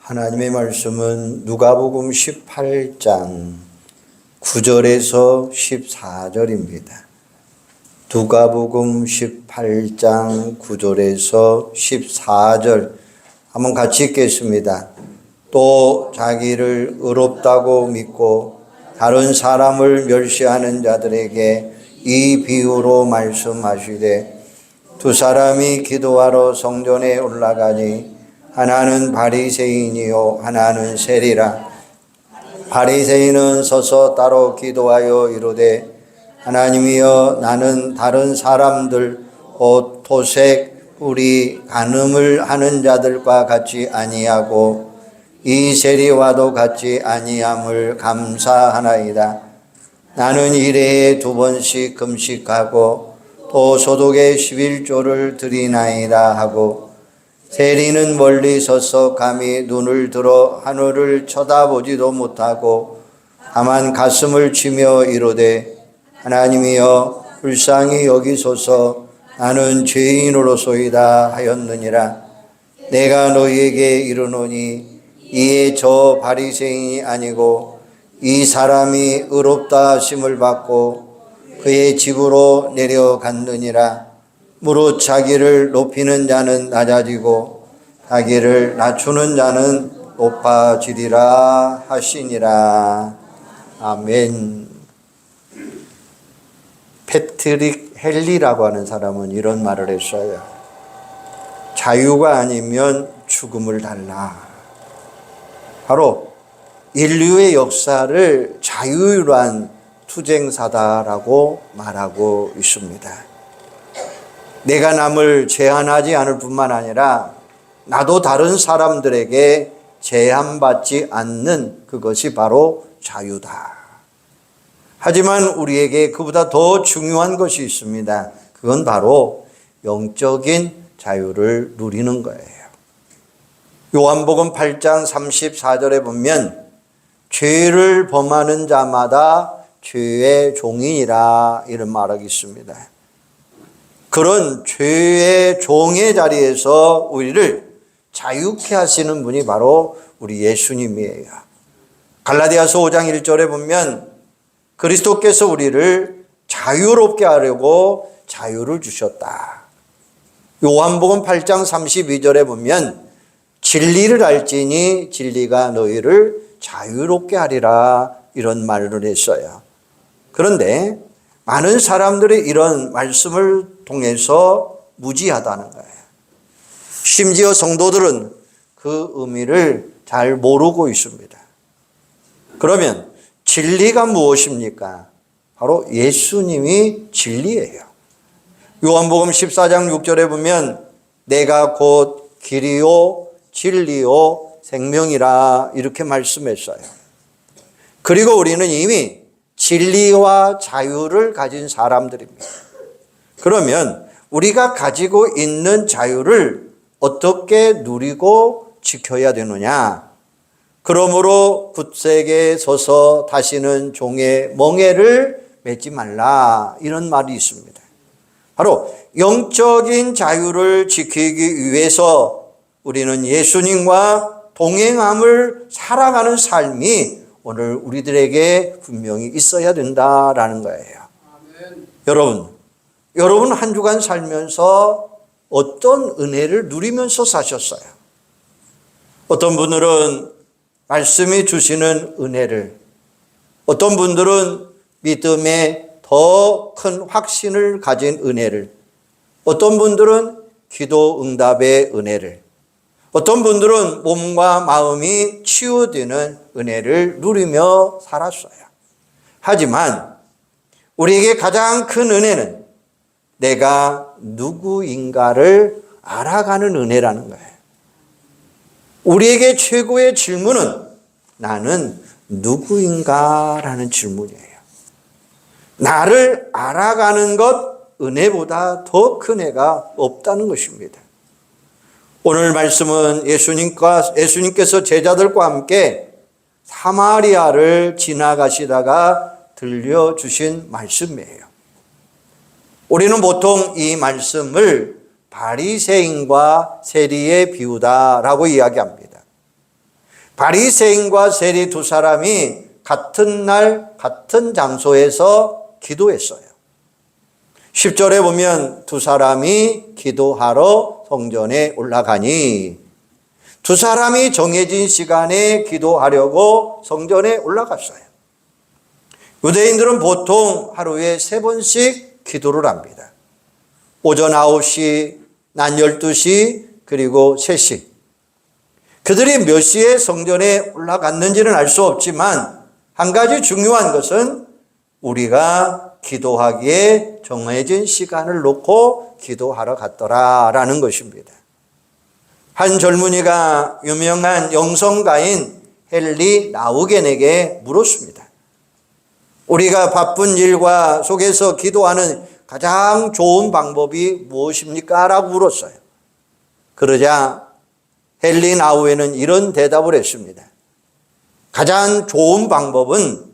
하나님의 말씀은 누가복음 18장 9절에서 14절입니다. 누가복음 18장 9절에서 14절 한번 같이 읽겠습니다. 또 자기를 의롭다고 믿고 다른 사람을 멸시하는 자들에게 이 비유로 말씀하시되 두 사람이 기도하러 성전에 올라가니 하나는 바리새인이요 하나는 세리라. 바리새인은 서서 따로 기도하여 이르되 하나님이여 나는 다른 사람들 옷 토색 뿌리 간음을 하는 자들과 같이 아니하고 이 세리와도 같이 아니함을 감사하나이다. 나는 일해에 2번씩 금식하고 또 소득의 11조를 드리나이다 하고 세리는 멀리 서서 감히 눈을 들어 하늘을 쳐다보지도 못하고 다만 가슴을 치며 이르되 하나님이여 불쌍히 여기소서 나는 죄인으로소이다 하였느니라. 내가 너희에게 이르노니 이에 저 바리새인이 아니고 이 사람이 의롭다 하심을 받고 그의 집으로 내려갔느니라. 무릇 자기를 높이는 자는 낮아지고 자기를 낮추는 자는 높아지리라 하시니라. 아멘. 패트릭 헨리라고 하는 사람은 이런 말을 했어요. 자유가 아니면 죽음을 달라. 바로 인류의 역사를 자유로운 투쟁사다라고 말하고 있습니다. 내가 남을 제한하지 않을 뿐만 아니라 나도 다른 사람들에게 제한받지 않는 그것이 바로 자유다. 하지만 우리에게 그보다 더 중요한 것이 있습니다. 그건 바로 영적인 자유를 누리는 거예요. 요한복음 8장 34절에 보면 죄를 범하는 자마다 죄의 종이니라 이런 말이 있습니다. 그런 죄의 종의 자리에서 우리를 자유케 하시는 분이 바로 우리 예수님이에요. 갈라디아서 5장 1절에 보면 그리스도께서 우리를 자유롭게 하려고 자유를 주셨다. 요한복음 8장 32절에 보면 진리를 알지니 진리가 너희를 자유롭게 하리라 이런 말을 했어요. 그런데 많은 사람들이 이런 말씀을 통해서 무지하다는 거예요. 심지어 성도들은 그 의미를 잘 모르고 있습니다. 그러면 진리가 무엇입니까? 바로 예수님이 진리예요. 요한복음 14장 6절에 보면 내가 곧 길이요 진리요 생명이라 이렇게 말씀했어요. 그리고 우리는 이미 진리와 자유를 가진 사람들입니다. 그러면 우리가 가지고 있는 자유를 어떻게 누리고 지켜야 되느냐? 그러므로 굳세게 서서 다시는 종의 멍에를 매지 말라 이런 말이 있습니다. 바로 영적인 자유를 지키기 위해서 우리는 예수님과 동행함을 살아가는 삶이 오늘 우리들에게 분명히 있어야 된다라는 거예요. 아멘. 여러분 한 주간 살면서 어떤 은혜를 누리면서 사셨어요? 어떤 분들은 말씀이 주시는 은혜를, 어떤 분들은 믿음에 더 큰 확신을 가진 은혜를, 어떤 분들은 기도 응답의 은혜를, 어떤 분들은 몸과 마음이 치유되는 은혜를 누리며 살았어요. 하지만 우리에게 가장 큰 은혜는 내가 누구인가를 알아가는 은혜라는 거예요. 우리에게 최고의 질문은 나는 누구인가라는 질문이에요. 나를 알아가는 것 은혜보다 더 큰 은혜가 없다는 것입니다. 오늘 말씀은 예수님께서 제자들과 함께 사마리아를 지나가시다가 들려주신 말씀이에요. 우리는 보통 이 말씀을 바리새인과 세리의 비유다라고 이야기합니다. 바리새인과 세리 두 사람이 같은 날 같은 장소에서 기도했어요. 10절에 보면 두 사람이 기도하러 성전에 올라가니, 두 사람이 정해진 시간에 기도하려고 성전에 올라갔어요. 유대인들은 보통 하루에 3번씩 기도를 합니다. 오전 9시, 낮 12시, 그리고 3시. 그들이 몇 시에 성전에 올라갔는지는 알 수 없지만 한 가지 중요한 것은 우리가 기도하기에 정해진 시간을 놓고 기도하러 갔더라라는 것입니다. 한 젊은이가 유명한 영성가인 헨리 나우겐에게 물었습니다. 우리가 바쁜 일과 속에서 기도하는 가장 좋은 방법이 무엇입니까? 라고 물었어요. 그러자 헨리 나우겐은 이런 대답을 했습니다. 가장 좋은 방법은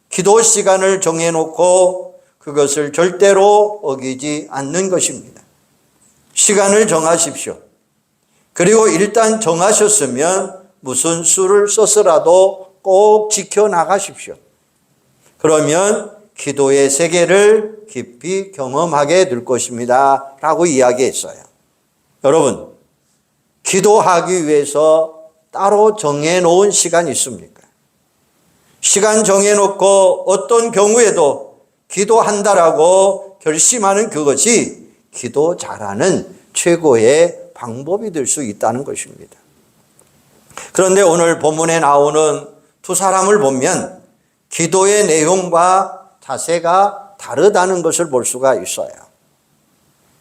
기도 시간을 정해놓고 그것을 절대로 어기지 않는 것입니다. 시간을 정하십시오. 그리고 일단 정하셨으면 무슨 수를 써서라도 꼭 지켜나가십시오. 그러면 기도의 세계를 깊이 경험하게 될 것입니다. 라고 이야기했어요. 여러분, 기도하기 위해서 따로 정해놓은 시간이 있습니까? 시간 정해놓고 어떤 경우에도 기도한다라고 결심하는 그것이 기도 잘하는 최고의 방법이 될 수 있다는 것입니다. 그런데 오늘 본문에 나오는 두 사람을 보면 기도의 내용과 자세가 다르다는 것을 볼 수가 있어요.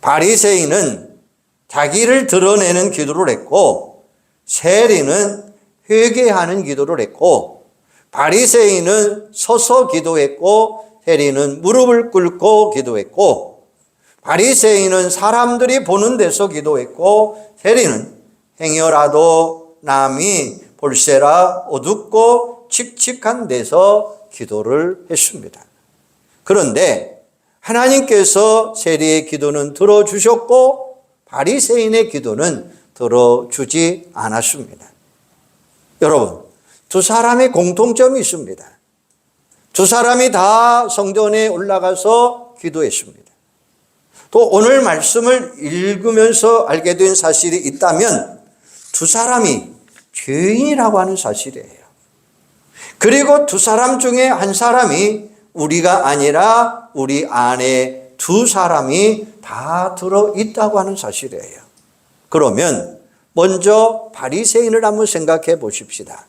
바리새인은 자기를 드러내는 기도를 했고, 세리는 회개하는 기도를 했고, 바리새인은 서서 기도했고 세리는 무릎을 꿇고 기도했고, 바리새인은 사람들이 보는 데서 기도했고 세리는 행여라도 남이 볼세라 어둡고 칙칙한 데서 기도를 했습니다. 그런데 하나님께서 세리의 기도는 들어주셨고 바리새인의 기도는 들어주지 않았습니다. 여러분, 두 사람의 공통점이 있습니다. 두 사람이 다 성전에 올라가서 기도했습니다. 또 오늘 말씀을 읽으면서 알게 된 사실이 있다면 두 사람이 죄인이라고 하는 사실이에요. 그리고 두 사람 중에 한 사람이 우리가 아니라 우리 안에 두 사람이 다 들어있다고 하는 사실이에요. 그러면 먼저 바리새인을 한번 생각해 보십시다.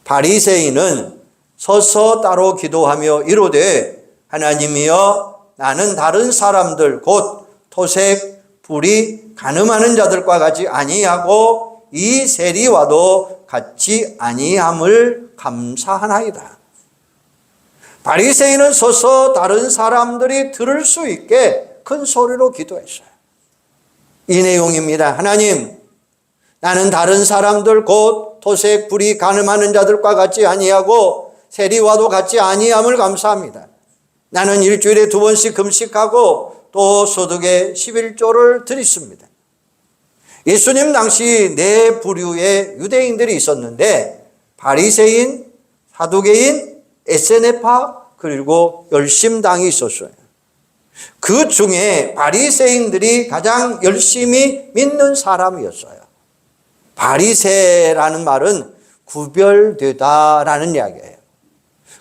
바리새인은 서서 따로 기도하며 이르되 하나님이여 나는 다른 사람들 곧 토색, 불의, 간음하는 자들과 같이 아니하고 이 세리와도 같이 아니함을 감사하나이다. 바리새인은 서서 다른 사람들이 들을 수 있게 큰 소리로 기도했어요. 이 내용입니다. 하나님, 나는 다른 사람들 곧 토색, 불의, 간음하는 자들과 같이 아니하고 세리와도 같이 아니함을 감사합니다. 나는 일주일에 2번씩 금식하고 또 소득의 11조를 드렸습니다. 예수님 당시 4부류의 유대인들이 있었는데 바리새인, 사두개인, 에세네파 그리고 열심당이 있었어요. 그 중에 바리새인들이 가장 열심히 믿는 사람이었어요. 바리새라는 말은 구별되다라는 이야기예요.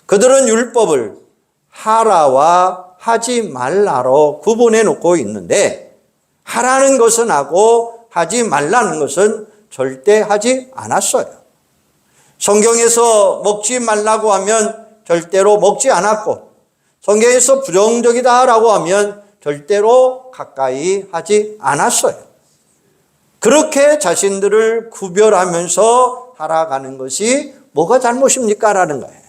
그들은 율법을 하라와 하지 말라로 구분해 놓고 있는데 하라는 것은 하고 하지 말라는 것은 절대 하지 않았어요. 성경에서 먹지 말라고 하면 절대로 먹지 않았고 성경에서 부정적이다라고 하면 절대로 가까이 하지 않았어요. 그렇게 자신들을 구별하면서 살아가는 것이 뭐가 잘못입니까? 라는 거예요.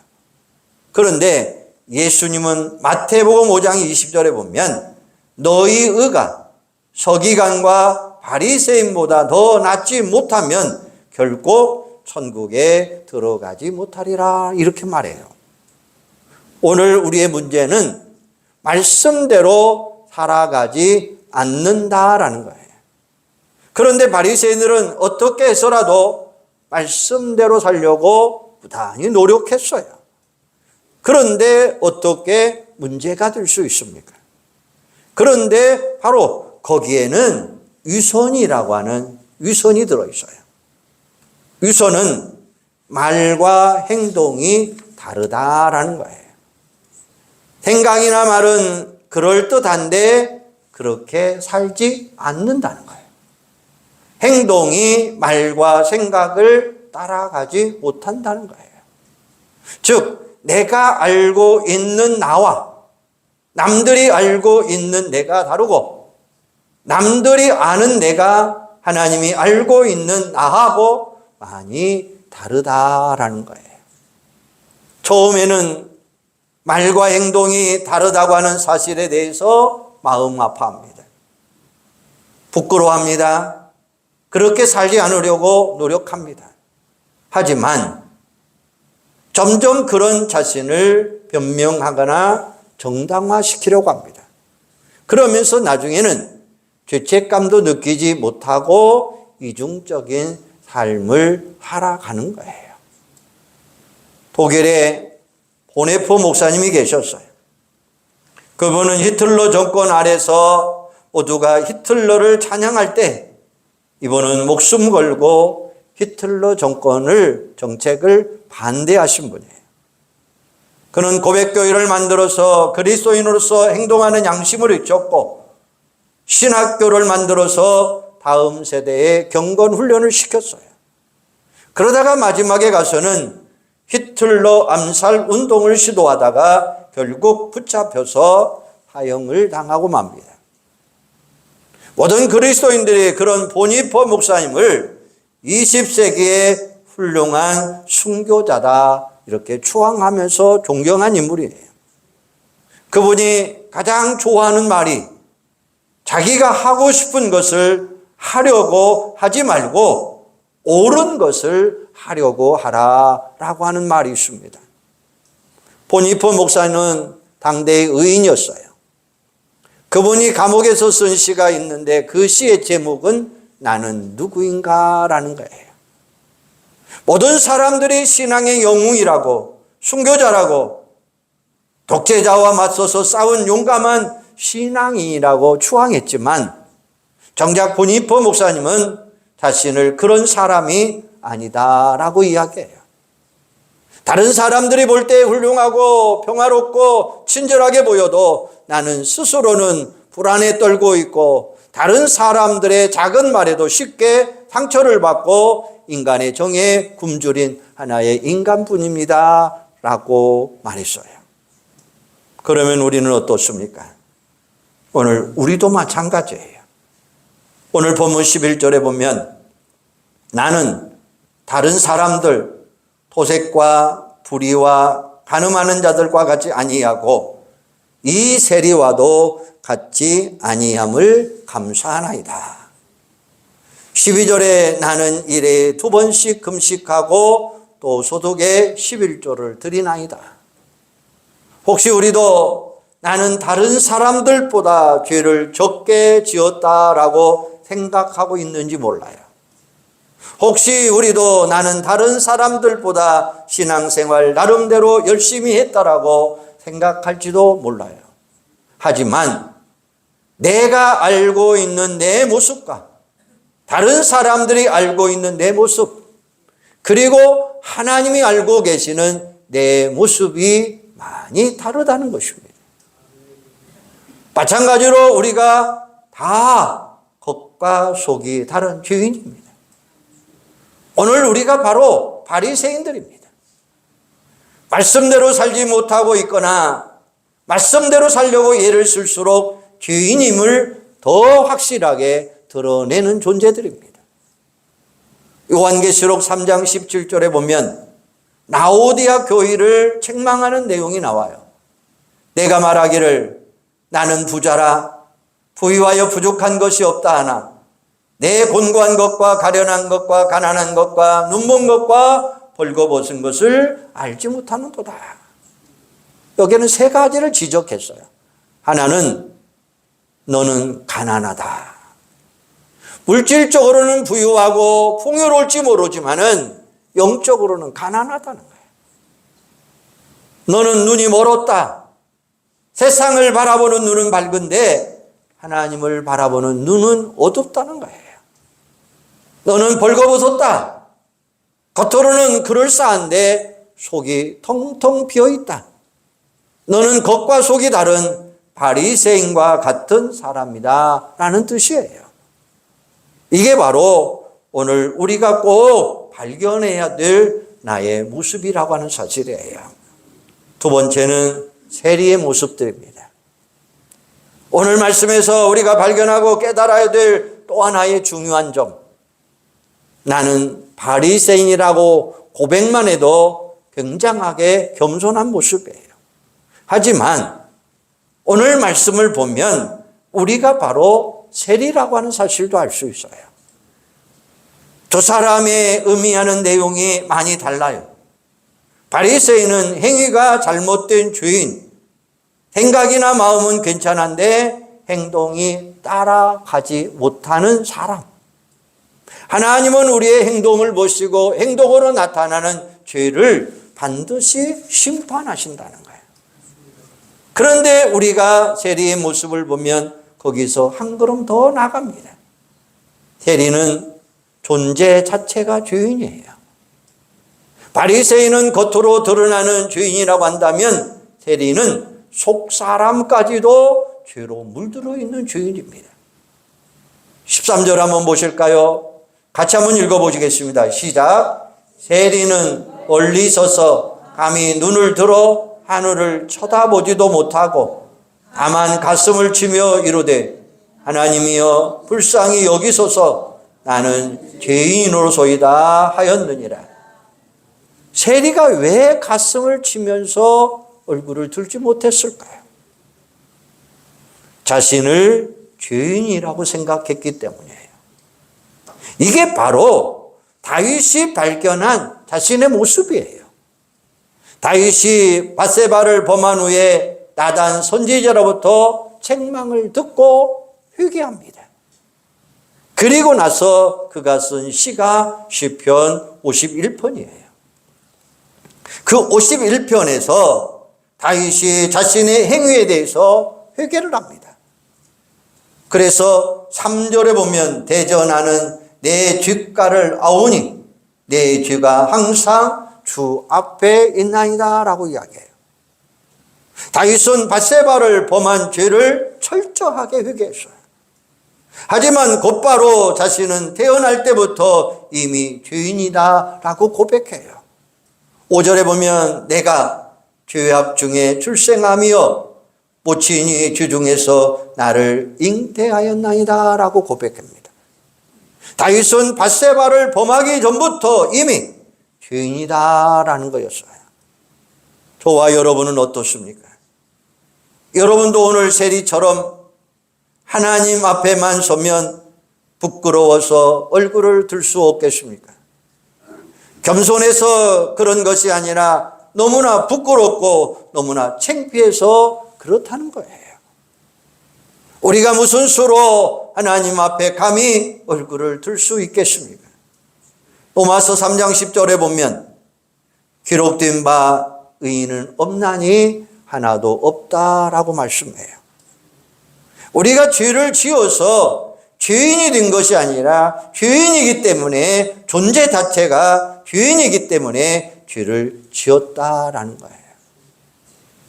그런데 예수님은 마태복음 5장 20절에 보면 너희 의가 서기관과 바리새인보다 더 낫지 못하면 결국 천국에 들어가지 못하리라 이렇게 말해요. 오늘 우리의 문제는 말씀대로 살아가지 않는다라는 거예요. 그런데 바리새인들은 어떻게 해서라도 말씀대로 살려고 부단히 노력했어요. 그런데 어떻게 문제가 될 수 있습니까? 그런데 바로 거기에는 위선이라고 하는 위선이 들어있어요. 위선은 말과 행동이 다르다라는 거예요. 생각이나 말은 그럴듯한데 그렇게 살지 않는다는 거예요. 행동이 말과 생각을 따라가지 못한다는 거예요. 즉, 내가 알고 있는 나와 남들이 알고 있는 내가 다르고, 남들이 아는 내가 하나님이 알고 있는 나하고 많이 다르다라는 거예요. 처음에는 말과 행동이 다르다고 하는 사실에 대해서 마음 아파합니다. 부끄러워합니다. 그렇게 살지 않으려고 노력합니다. 하지만 점점 그런 자신을 변명하거나 정당화시키려고 합니다. 그러면서 나중에는 죄책감도 느끼지 못하고 이중적인 삶을 살아가는 거예요. 독일에 보네포 목사님이 계셨어요. 그분은 히틀러 정권 아래서 모두가 히틀러를 찬양할 때 이분은 목숨 걸고 히틀러 정책을 반대하신 분이에요. 그는 고백교회를 만들어서 그리스도인으로서 행동하는 양심을 익혔고, 신학교를 만들어서 다음 세대에 경건 훈련을 시켰어요. 그러다가 마지막에 가서는 히틀러 암살 운동을 시도하다가 결국 붙잡혀서 사형을 당하고 맙니다. 모든 그리스도인들이 그런 보니퍼 목사님을 20세기의 훌륭한 순교자다 이렇게 추앙하면서 존경한 인물이에요. 그분이 가장 좋아하는 말이 자기가 하고 싶은 것을 하려고 하지 말고 옳은 것을 하려고 하라라고 하는 말이 있습니다. 보니퍼 목사는 당대의 의인이었어요. 그분이 감옥에서 쓴 시가 있는데 그 시의 제목은 나는 누구인가라는 거예요. 모든 사람들이 신앙의 영웅이라고, 순교자라고, 독재자와 맞서서 싸운 용감한 신앙인이라고 추앙했지만 정작 보니퍼 목사님은 자신을 그런 사람이 아니다라고 이야기해요. 다른 사람들이 볼 때 훌륭하고 평화롭고 친절하게 보여도 나는 스스로는 불안에 떨고 있고 다른 사람들의 작은 말에도 쉽게 상처를 받고 인간의 정에 굶주린 하나의 인간뿐입니다 라고 말했어요. 그러면 우리는 어떻습니까? 오늘 우리도 마찬가지예요. 오늘 본문 11절에 보면 나는 다른 사람들, 토색과 불의와 간음하는 자들과 같이 아니하고 이 세리와도 같이 아니함을 감사하나이다. 12절에 나는 일에 2번씩 금식하고 또 소득의 11조를 드리나이다. 혹시 우리도 나는 다른 사람들보다 죄를 적게 지었다라고 생각하고 있는지 몰라요. 혹시 우리도 나는 다른 사람들보다 신앙생활 나름대로 열심히 했다라고 생각할지도 몰라요. 하지만 내가 알고 있는 내 모습과 다른 사람들이 알고 있는 내 모습, 그리고 하나님이 알고 계시는 내 모습이 많이 다르다는 것입니다. 마찬가지로 우리가 다 겉과 속이 다른 죄인입니다. 오늘 우리가 바로 바리새인들입니다. 말씀대로 살지 못하고 있거나 말씀대로 살려고 애를 쓸수록 죄인임을 더 확실하게 드러내는 존재들입니다. 요한계시록 3장 17절에 보면 라오디아 교회를 책망하는 내용이 나와요. 내가 말하기를 나는 부자라 부유하여 부족한 것이 없다 하나 내 곤고한 것과 가련한 것과 가난한 것과 눈먼 것과 벌거벗은 것을 알지 못하는도다. 여기는 3가지를 지적했어요. 하나는 너는 가난하다. 물질적으로는 부유하고 풍요로울지 모르지만은 영적으로는 가난하다는 거예요. 너는 눈이 멀었다. 세상을 바라보는 눈은 밝은데 하나님을 바라보는 눈은 어둡다는 거예요. 너는 벌거벗었다. 겉으로는 그럴싸한데 속이 텅텅 비어있다. 너는 겉과 속이 다른 바리새인과 같은 사람이다 라는 뜻이에요. 이게 바로 오늘 우리가 꼭 발견해야 될 나의 모습이라고 하는 사실이에요. 두 번째는 세리의 모습들입니다. 오늘 말씀에서 우리가 발견하고 깨달아야 될 또 하나의 중요한 점, 나는 바리새인이라고 고백만 해도 굉장하게 겸손한 모습이에요. 하지만 오늘 말씀을 보면 우리가 바로 세리라고 하는 사실도 알 수 있어요. 두 사람의 의미하는 내용이 많이 달라요. 바리새인은 행위가 잘못된 주인, 생각이나 마음은 괜찮은데 행동이 따라가지 못하는 사람. 하나님은 우리의 행동을 보시고 행동으로 나타나는 죄를 반드시 심판하신다는 거예요. 그런데 우리가 세리의 모습을 보면 거기서 한 걸음 더 나갑니다. 세리는 존재 자체가 죄인이에요. 바리새인은 겉으로 드러나는 죄인이라고 한다면 세리는 속사람까지도 죄로 물들어 있는 죄인입니다. 13절 한번 보실까요? 같이 한번 읽어보시겠습니다. 시작. 세리는 멀리 서서 감히 눈을 들어 하늘을 쳐다보지도 못하고 다만 가슴을 치며 이르되 하나님이여 불쌍히 여기소서 나는 죄인으로소이다 하였느니라. 세리가 왜 가슴을 치면서 얼굴을 들지 못했을까요? 자신을 죄인이라고 생각했기 때문이에요. 이게 바로 다윗이 발견한 자신의 모습이에요. 다윗이 밧세바를 범한 후에 나단 선지자로부터 책망을 듣고 회개합니다. 그리고 나서 그가 쓴 시가 시편 51편이에요. 그 51편에서 다윗이 자신의 행위에 대해서 회개를 합니다. 그래서 3절에 보면 대전하는 내 뒷가를 아오니 내 죄가 항상 주 앞에 있나이다 라고 이야기해요. 다윗은 밧세바를 범한 죄를 철저하게 회개했어요. 하지만 곧바로 자신은 태어날 때부터 이미 죄인이다 라고 고백해요. 5절에 보면 내가 죄악 중에 출생하며 모친이 주중에서 나를 잉태하였나이다 라고 고백합니다. 다윗은 밧세바를 범하기 전부터 이미 죄인이다 라는 거였어요. 저와 여러분은 어떻습니까? 여러분도 오늘 세리처럼 하나님 앞에만 서면 부끄러워서 얼굴을 들 수 없겠습니까? 겸손해서 그런 것이 아니라 너무나 부끄럽고 너무나 창피해서 그렇다는 거예요. 우리가 무슨 수로 하나님 앞에 감히 얼굴을 들 수 있겠습니까? 로마서 3장 10절에 보면 기록된 바 의인은 없나니 하나도 없다라고 말씀해요. 우리가 죄를 지어서 죄인이 된 것이 아니라 죄인이기 때문에 존재 자체가 죄인이기 때문에 죄를 지었다라는 거예요.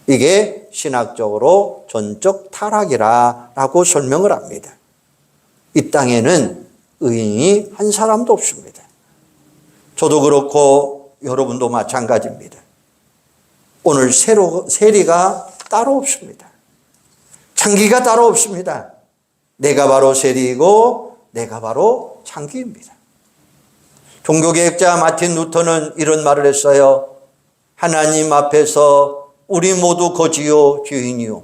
이게 신학적으로 전적 타락이라고 설명을 합니다. 이 땅에는 의인이 한 사람도 없습니다. 저도 그렇고 여러분도 마찬가지입니다. 오늘 세리가 따로 없습니다. 창기가 따로 없습니다. 내가 바로 세리이고 내가 바로 창기입니다. 종교개혁자 마틴 루터는 이런 말을 했어요. 하나님 앞에서 우리 모두 거지요 죄인이요.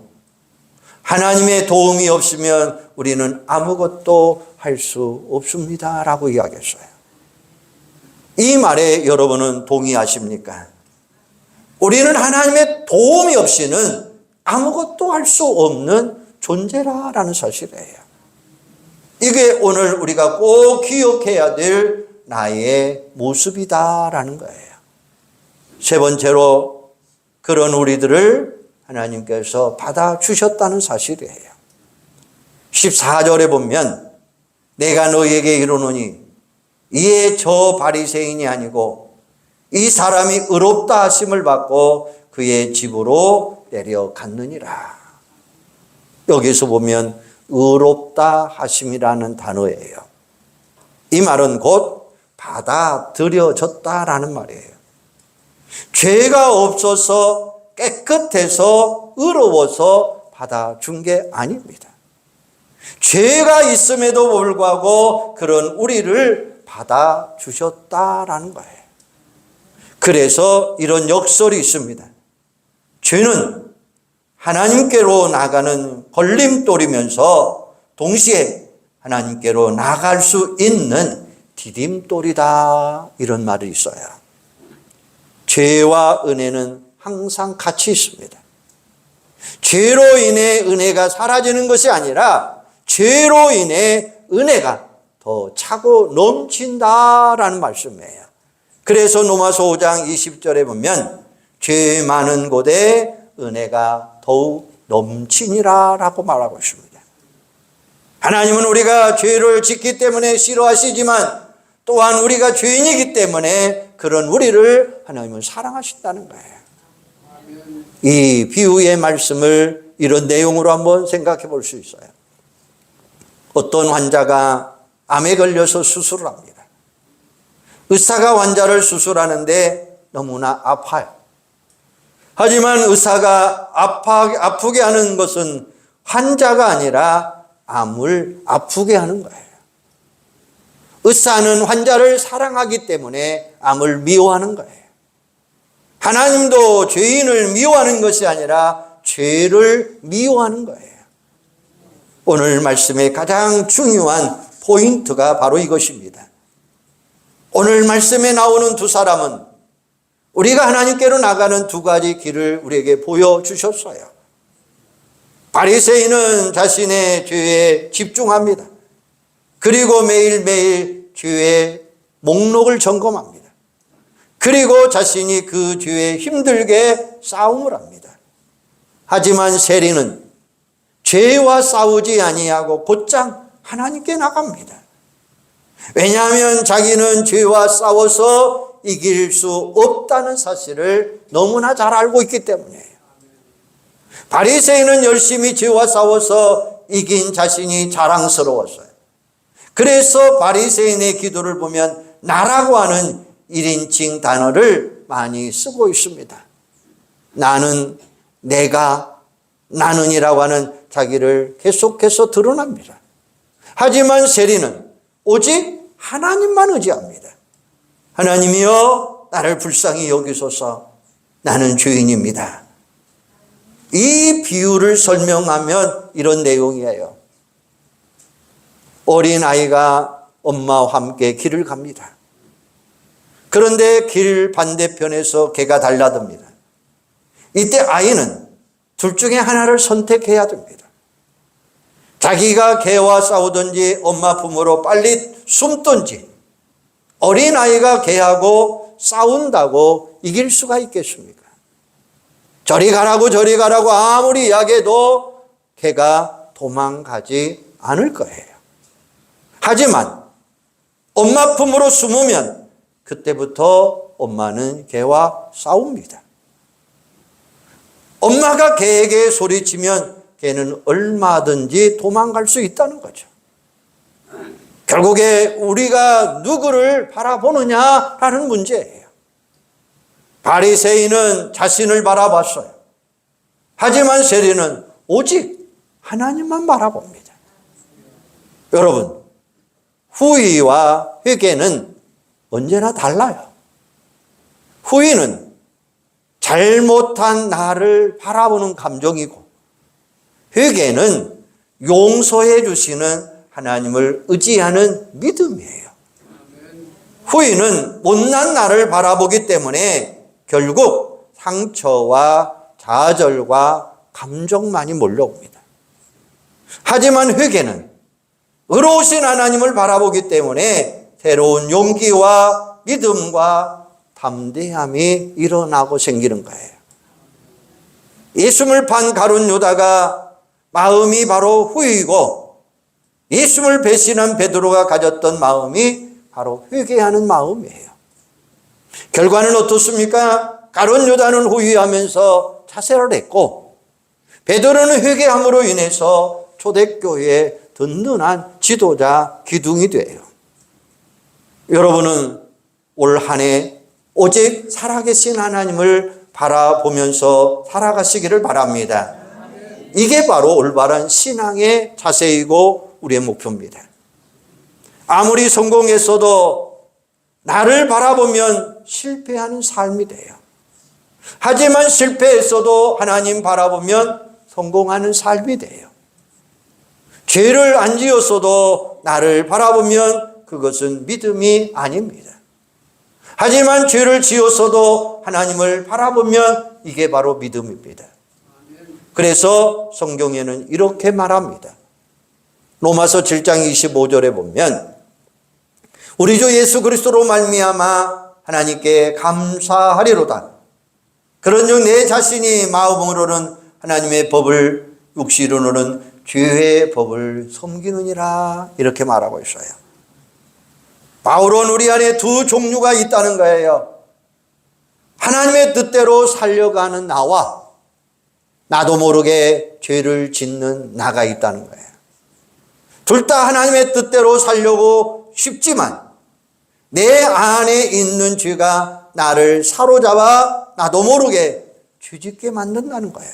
하나님의 도움이 없으면 우리는 아무것도 할 수 없습니다 라고 이야기했어요. 이 말에 여러분은 동의하십니까? 우리는 하나님의 도움이 없이는 아무것도 할 수 없는 존재라는 사실이에요. 이게 오늘 우리가 꼭 기억해야 될 나의 모습이다라는 거예요. 세 번째로 그런 우리들을 하나님께서 받아주셨다는 사실이에요. 14절에 보면 내가 너희에게 이르노니 이에 저 바리새인이 아니고 이 사람이 의롭다 하심을 받고 그의 집으로 내려갔느니라. 여기서 보면 의롭다 하심이라는 단어예요. 이 말은 곧 받아들여졌다라는 말이에요. 죄가 없어서 깨끗해서 의로워서 받아준 게 아닙니다. 죄가 있음에도 불구하고 그런 우리를 받아주셨다라는 거예요. 그래서 이런 역설이 있습니다. 죄는 하나님께로 나가는 걸림돌이면서 동시에 하나님께로 나갈 수 있는 디딤돌이다, 이런 말이 있어요. 죄와 은혜는 항상 같이 있습니다. 죄로 인해 은혜가 사라지는 것이 아니라 죄로 인해 은혜가 더 차고 넘친다라는 말씀이에요. 그래서 로마서 5장 20절에 보면 죄 많은 곳에 은혜가 더욱 넘치니라 라고 말하고 있습니다. 하나님은 우리가 죄를 짓기 때문에 싫어하시지만 또한 우리가 죄인이기 때문에 그런 우리를 하나님은 사랑하신다는 거예요. 이 비유의 말씀을 이런 내용으로 한번 생각해 볼 수 있어요. 어떤 환자가 암에 걸려서 수술을 합니다. 의사가 환자를 수술하는데 너무나 아파요. 하지만 의사가 아프게 하는 것은 환자가 아니라 암을 아프게 하는 거예요. 의사는 환자를 사랑하기 때문에 암을 미워하는 거예요. 하나님도 죄인을 미워하는 것이 아니라 죄를 미워하는 거예요. 오늘 말씀의 가장 중요한 포인트가 바로 이것입니다. 오늘 말씀에 나오는 두 사람은 우리가 하나님께로 나가는 두 가지 길을 우리에게 보여주셨어요. 바리새인은 자신의 죄에 집중합니다. 그리고 매일매일 죄의 목록을 점검합니다. 그리고 자신이 그 죄에 힘들게 싸움을 합니다. 하지만 세리는 죄와 싸우지 아니하고 곧장 하나님께 나갑니다. 왜냐하면 자기는 죄와 싸워서 이길 수 없다는 사실을 너무나 잘 알고 있기 때문이에요. 바리새인은 열심히 죄와 싸워서 이긴 자신이 자랑스러웠어요. 그래서 바리새인의 기도를 보면 나라고 하는 1인칭 단어를 많이 쓰고 있습니다. 나는, 내가, 나는이라고 하는 자기를 계속해서 드러납니다. 하지만 세리는 오직 하나님만 의지합니다. 하나님이여 나를 불쌍히 여기소서, 나는 죄인입니다. 이 비유를 설명하면 이런 내용이에요. 어린아이가 엄마와 함께 길을 갑니다. 그런데 길 반대편에서 개가 달려듭니다. 이때 아이는 둘 중에 하나를 선택해야 됩니다. 자기가 개와 싸우든지 엄마 품으로 빨리 숨든지, 어린아이가 개하고 싸운다고 이길 수가 있겠습니까? 저리 가라고 아무리 이야기해도 개가 도망가지 않을 거예요. 하지만 엄마 품으로 숨으면 그때부터 엄마는 개와 싸웁니다. 엄마가 개에게 소리치면 개는 얼마든지 도망갈 수 있다는 거죠. 결국에 우리가 누구를 바라보느냐라는 문제예요. 바리새인은 자신을 바라봤어요. 하지만 세리는 오직 하나님만 바라봅니다. 여러분, 후의와 회개는 언제나 달라요. 후의는 잘못한 나를 바라보는 감정이고, 회개는 용서해 주시는 하나님을 의지하는 믿음이에요. 후의는 못난 나를 바라보기 때문에 결국 상처와 좌절과 감정만이 몰려옵니다. 하지만 회개는 의로우신 하나님을 바라보기 때문에 새로운 용기와 믿음과 담대함이 일어나고 생기는 거예요. 예수를 판 가룟 유다가 마음이 바로 후이고, 예수를 배신한 베드로가 가졌던 마음이 바로 회개하는 마음이에요. 결과는 어떻습니까? 가룟 유다는 후회하면서 자살을 했고, 베드로는 회개함으로 인해서 초대교회의 든든한 지도자 기둥이 돼요. 여러분은 올 한 해 오직 살아계신 하나님을 바라보면서 살아가시기를 바랍니다. 이게 바로 올바른 신앙의 자세이고 우리의 목표입니다. 아무리 성공했어도 나를 바라보면 실패하는 삶이 돼요. 하지만 실패했어도 하나님 바라보면 성공하는 삶이 돼요. 죄를 안 지었어도 나를 바라보면 그것은 믿음이 아닙니다. 하지만 죄를 지었어도 하나님을 바라보면 이게 바로 믿음입니다. 그래서 성경에는 이렇게 말합니다. 로마서 7장 25절에 보면 우리 주 예수 그리스도로 말미암아 하나님께 감사하리로다. 그런즉 내 자신이 마음으로는 하나님의 법을, 육신으로는 죄의 법을 섬기느니라, 이렇게 말하고 있어요. 바울은 우리 안에 두 종류가 있다는 거예요. 하나님의 뜻대로 살려가는 나와 나도 모르게 죄를 짓는 나가 있다는 거예요. 둘 다 하나님의 뜻대로 살려고 싶지만 내 안에 있는 죄가 나를 사로잡아 나도 모르게 죄짓게 만든다는 거예요.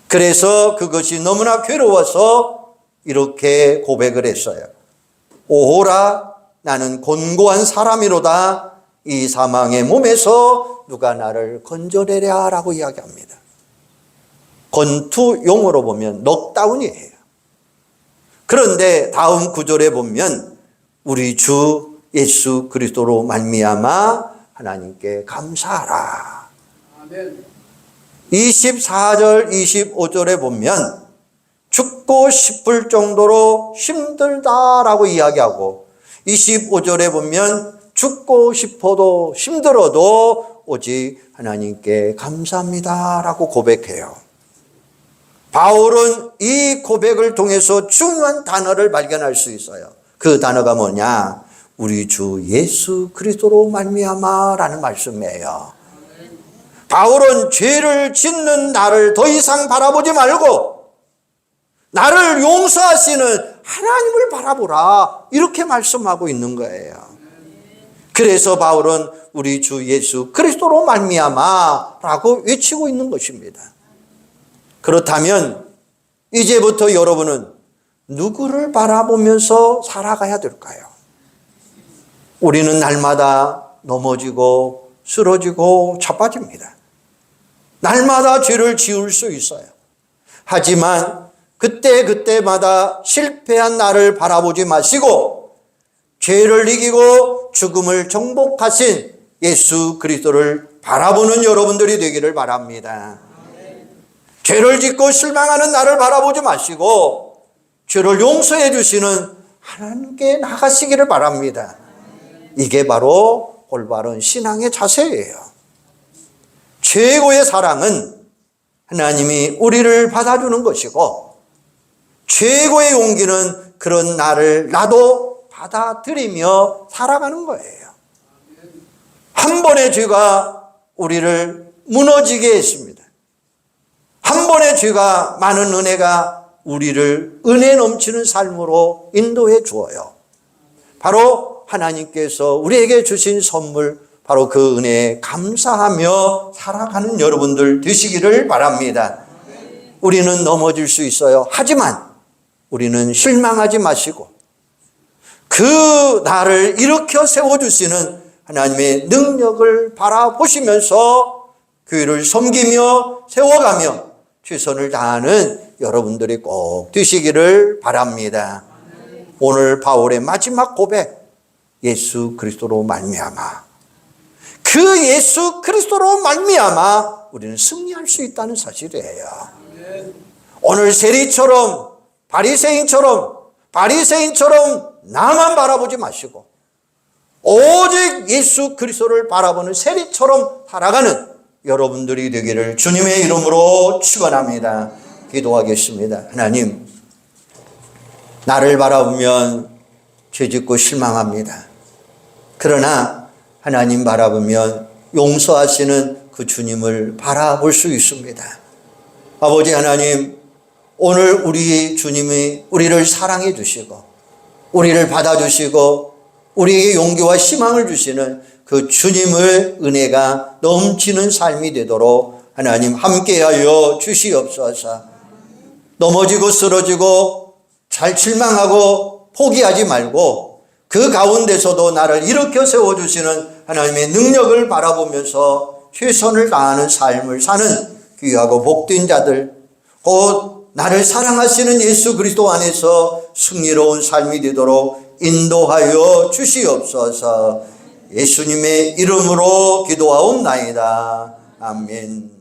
그래서 그것이 너무나 괴로워서 이렇게 고백을 했어요. 오호라, 나는 곤고한 사람이로다. 이 사망의 몸에서 누가 나를 건져내랴 라고 이야기합니다. 건투 용어로 보면 넉다운이에요. 그런데 다음 구절에 보면 우리 주 예수 그리스도로 말미암아 하나님께 감사하라. 아멘. 24절 25절에 보면 죽고 싶을 정도로 힘들다라고 이야기하고, 25절에 보면 죽고 싶어도 힘들어도 오직 하나님께 감사합니다라고 고백해요. 바울은 이 고백을 통해서 중요한 단어를 발견할 수 있어요. 그 단어가 뭐냐? 우리 주 예수 그리스도로 말미암아라는 말씀이에요. 바울은 죄를 짓는 나를 더 이상 바라보지 말고 나를 용서하시는 하나님을 바라보라, 이렇게 말씀하고 있는 거예요. 그래서 바울은 우리 주 예수 그리스도로 말미암아라고 외치고 있는 것입니다. 그렇다면 이제부터 여러분은 누구를 바라보면서 살아가야 될까요? 우리는 날마다 넘어지고 쓰러지고 자빠집니다. 날마다 죄를 지을 수 있어요. 하지만 그때마다 실패한 나를 바라보지 마시고 죄를 이기고 죽음을 정복하신 예수 그리스도를 바라보는 여러분들이 되기를 바랍니다. 죄를 짓고 실망하는 나를 바라보지 마시고 죄를 용서해 주시는 하나님께 나가시기를 바랍니다. 이게 바로 올바른 신앙의 자세예요. 최고의 사랑은 하나님이 우리를 받아주는 것이고, 최고의 용기는 그런 나를 나도 받아들이며 살아가는 거예요. 한 번의 죄가 우리를 무너지게 했습니다. 한 번의 죄가 많은 은혜가 우리를 은혜 넘치는 삶으로 인도해 주어요. 바로 하나님께서 우리에게 주신 선물, 바로 그 은혜에 감사하며 살아가는 여러분들 되시기를 바랍니다. 우리는 넘어질 수 있어요. 하지만 우리는 실망하지 마시고 그 나를 일으켜 세워주시는 하나님의 능력을 바라보시면서 교회를 섬기며 세워가며 최선을 다하는 여러분들이 꼭 되시기를 바랍니다. 오늘 바울의 마지막 고백, 예수 그리스도로 말미암아, 그 예수 그리스도로 말미암아 우리는 승리할 수 있다는 사실이에요. 오늘 세리처럼 바리새인처럼 나만 바라보지 마시고 오직 예수 그리스도를 바라보는 세리처럼 살아가는 여러분들이 되기를 주님의 이름으로 축원합니다. 기도하겠습니다. 하나님, 나를 바라보면 죄짓고 실망합니다. 그러나 하나님 바라보면 용서하시는 그 주님을 바라볼 수 있습니다. 아버지 하나님, 오늘 우리 주님이 우리를 사랑해 주시고 우리를 받아주시고 우리에게 용기와 희망을 주시는 그 주님의 은혜가 넘치는 삶이 되도록 하나님 함께하여 주시옵소서. 넘어지고 쓰러지고 잘 실망하고 포기하지 말고 그 가운데서도 나를 일으켜 세워주시는 하나님의 능력을 바라보면서 최선을 다하는 삶을 사는 귀하고 복된 자들, 곧 나를 사랑하시는 예수 그리스도 안에서 승리로운 삶이 되도록 인도하여 주시옵소서. 예수님의 이름으로 기도하옵나이다. 아멘.